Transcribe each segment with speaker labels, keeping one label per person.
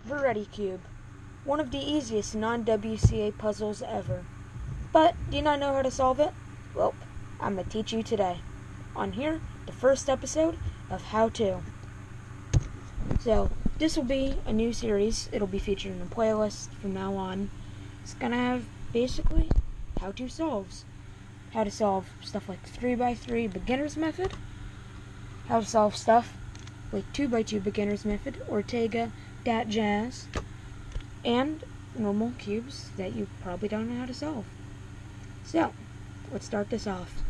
Speaker 1: the Redi Cube, one of the easiest non-WCA puzzles ever. But do you not know how to solve it? Well, I'm going to teach you today. On here, the first episode of How To. So, this will be a new series. It'll be featured in a playlist from now on. It's going to have, basically, how-to solves. How to solve stuff like 3x3 beginner's method. How to solve stuff like 2x2 beginner's method, Ortega, dat jazz, and normal cubes that you probably don't know how to solve. So, let's start this off.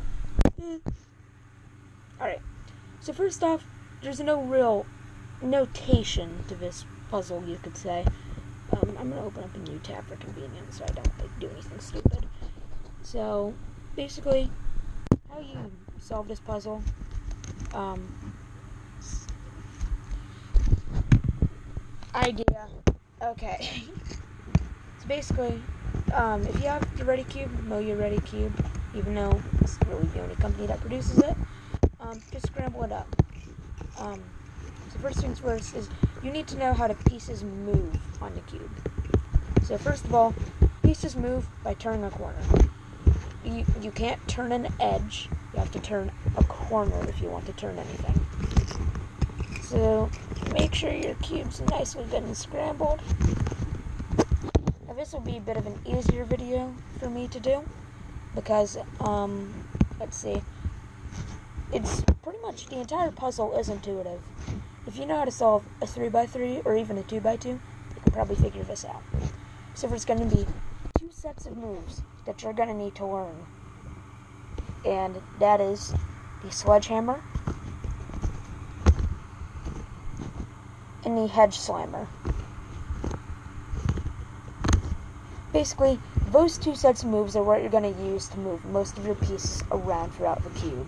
Speaker 1: Alright, so first off, there's no real notation to this puzzle, you could say. I'm going to open up a new tab for convenience so I don't do anything stupid. So, basically, how you solve this puzzle, idea. Okay. So basically, if you have the Redi Cube, know your Redi Cube, even though it's really the only company that produces it, just scramble it up. So first things first is you need to know how the pieces move on the cube. So first of all, pieces move by turning a corner. You can't turn an edge. You have to turn a corner if you want to turn anything. So make sure your cube's nicely good and scrambled. Now this will be a bit of an easier video for me to do because, let's see, it's pretty much, the entire puzzle is intuitive. If you know how to solve a 3x3 or even a 2x2, you can probably figure this out. So there's going to be 2 sets of moves that you're going to need to learn. And that is the sledgehammer and the hedge slammer. Basically, those 2 sets of moves are what you're going to use to move most of your pieces around throughout the cube.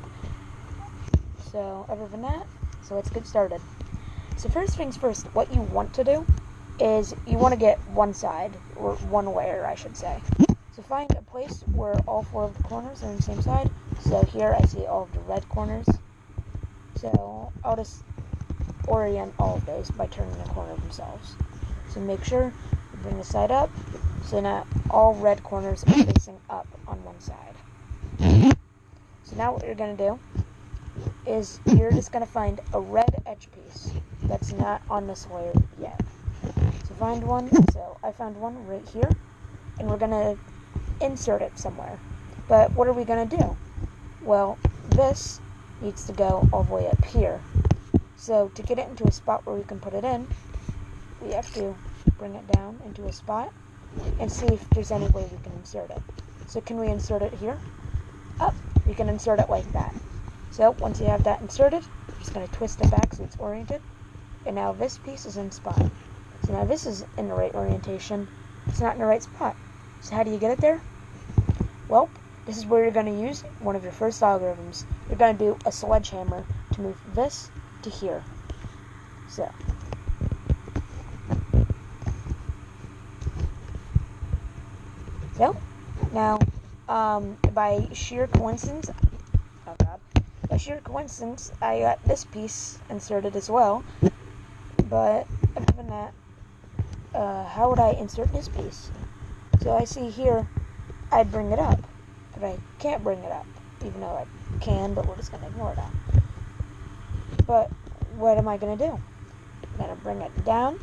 Speaker 1: So, other than that, so let's get started. So first things first, what you want to do is you want to get one side, or one layer, I should say. So find a place where all 4 of the corners are on the same side. So here I see all of the red corners. So I'll just orient all of those by turning the corner themselves. So make sure you bring the side up, so now all red corners are facing up on one side. So now what you're going to do is you're just going to find a red edge piece that's not on this layer yet. So find one. So I found one right here, and we're going to insert it somewhere. But what are we going to do? Well, this needs to go all the way up here. So to get it into a spot where we can put it in, we have to bring it down into a spot and see if there's any way we can insert it. So can we insert it here? We can insert it like that. So once you have that inserted, you're just going to twist it back so it's oriented. And now this piece is in spot. So now this is in the right orientation. It's not in the right spot. So how do you get it there? Well, this is where you're going to use one of your first algorithms. You're going to do a sledgehammer to move this to here. So now, by sheer coincidence, I got this piece inserted as well. But other than that, how would I insert this piece? So I see here, I'd bring it up, but I can't bring it up, even though I can, but we're just going to ignore that. But what am I going to do? I'm going to bring it down.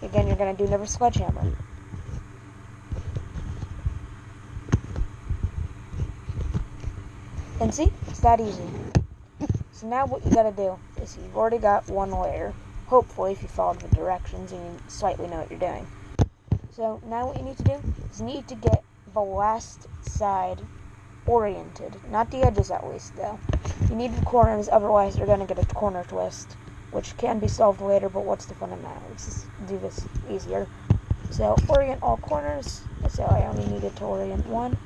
Speaker 1: Again, you're going to do another sledgehammer. And see, it's that easy. So now what you got to do is you've already got one layer. Hopefully, if you followed the directions and you slightly know what you're doing. So now what you need to do is you need to get the last side oriented. Not the edges at least, though. You need the corners, otherwise you're going to get a corner twist, which can be solved later, but what's the fun in that? Let's just do this easier. So orient all corners. So I only needed to orient one.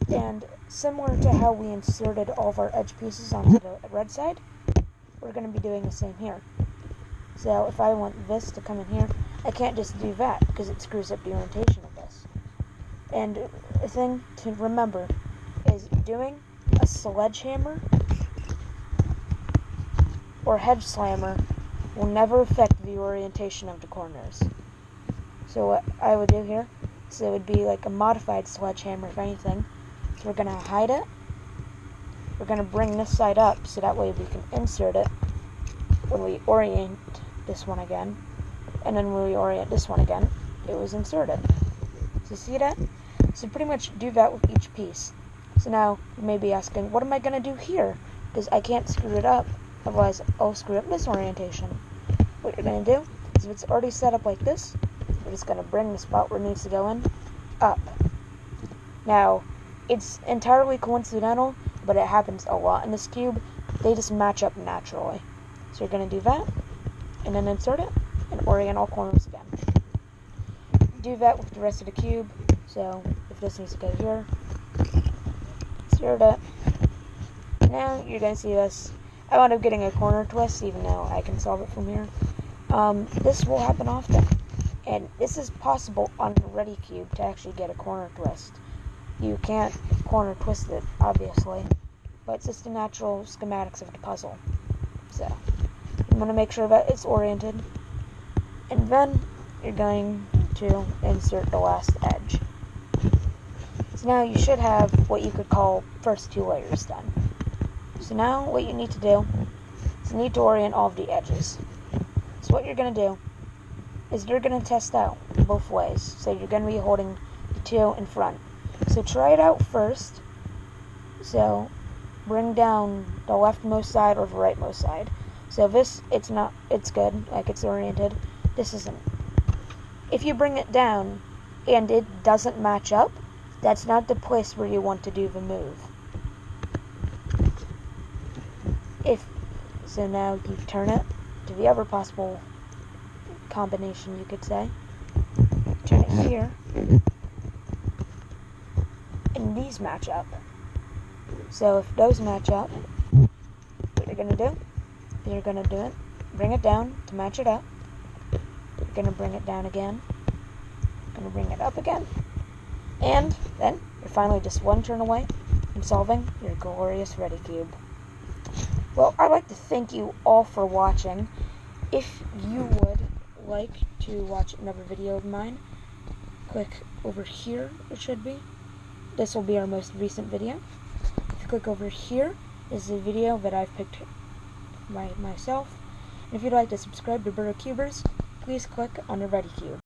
Speaker 1: And similar to how we inserted all of our edge pieces onto the red side, we're going to be doing the same here. So if I want this to come in here, I can't just do that because it screws up the orientation of this. And a thing to remember is doing a sledgehammer or hedge slammer will never affect the orientation of the corners. So what I would do here, so it would be like a modified sledgehammer if anything. So we're going to hide it. We're going to bring this side up so that way we can insert it when we orient this one again. And then when we orient this one again, it was inserted. So see that? So pretty much do that with each piece. So now you may be asking, what am I going to do here? Because I can't screw it up, otherwise I'll screw up this orientation. What you're going to do is if it's already set up like this, we're just going to bring the spot where it needs to go in up. Now, it's entirely coincidental, but it happens a lot in this cube. They just match up naturally. So you're going to do that, and then insert it, and orient all corners again. Do that with the rest of the cube. So if this needs to go here, insert it. Now you're going to see this. I wound up getting a corner twist, even though I can solve it from here. This will happen often, and this is possible on the Redi Cube to actually get a corner twist. You can't corner twist it, obviously, but it's just the natural schematics of the puzzle. So I'm going to make sure that it's oriented, and then you're going to insert the last edge. So now you should have what you could call first two layers done. So now what you need to do is you need to orient all of the edges. So what you're going to do is you're going to test out both ways. So you're going to be holding the two in front. So try it out first. So bring down the leftmost side or the rightmost side. So this, it's good, like it's oriented. This isn't. If you bring it down and it doesn't match up, that's not the place where you want to do the move. So now you turn it to the other possible combination, you could say. Turn it here, and these match up. So if those match up, what you're going to do is you're going to do it, bring it down to match it up. You're going to bring it down again. You're going to bring it up again. And then you're finally just one turn away from solving your glorious Redi Cube. Well, I'd like to thank you all for watching. If you would like to watch another video of mine, click over here, it should be. This will be our most recent video. If you click over here, this is a video that I've picked by myself. And if you'd like to subscribe to BerwickCubers, please click on the Redi Cube.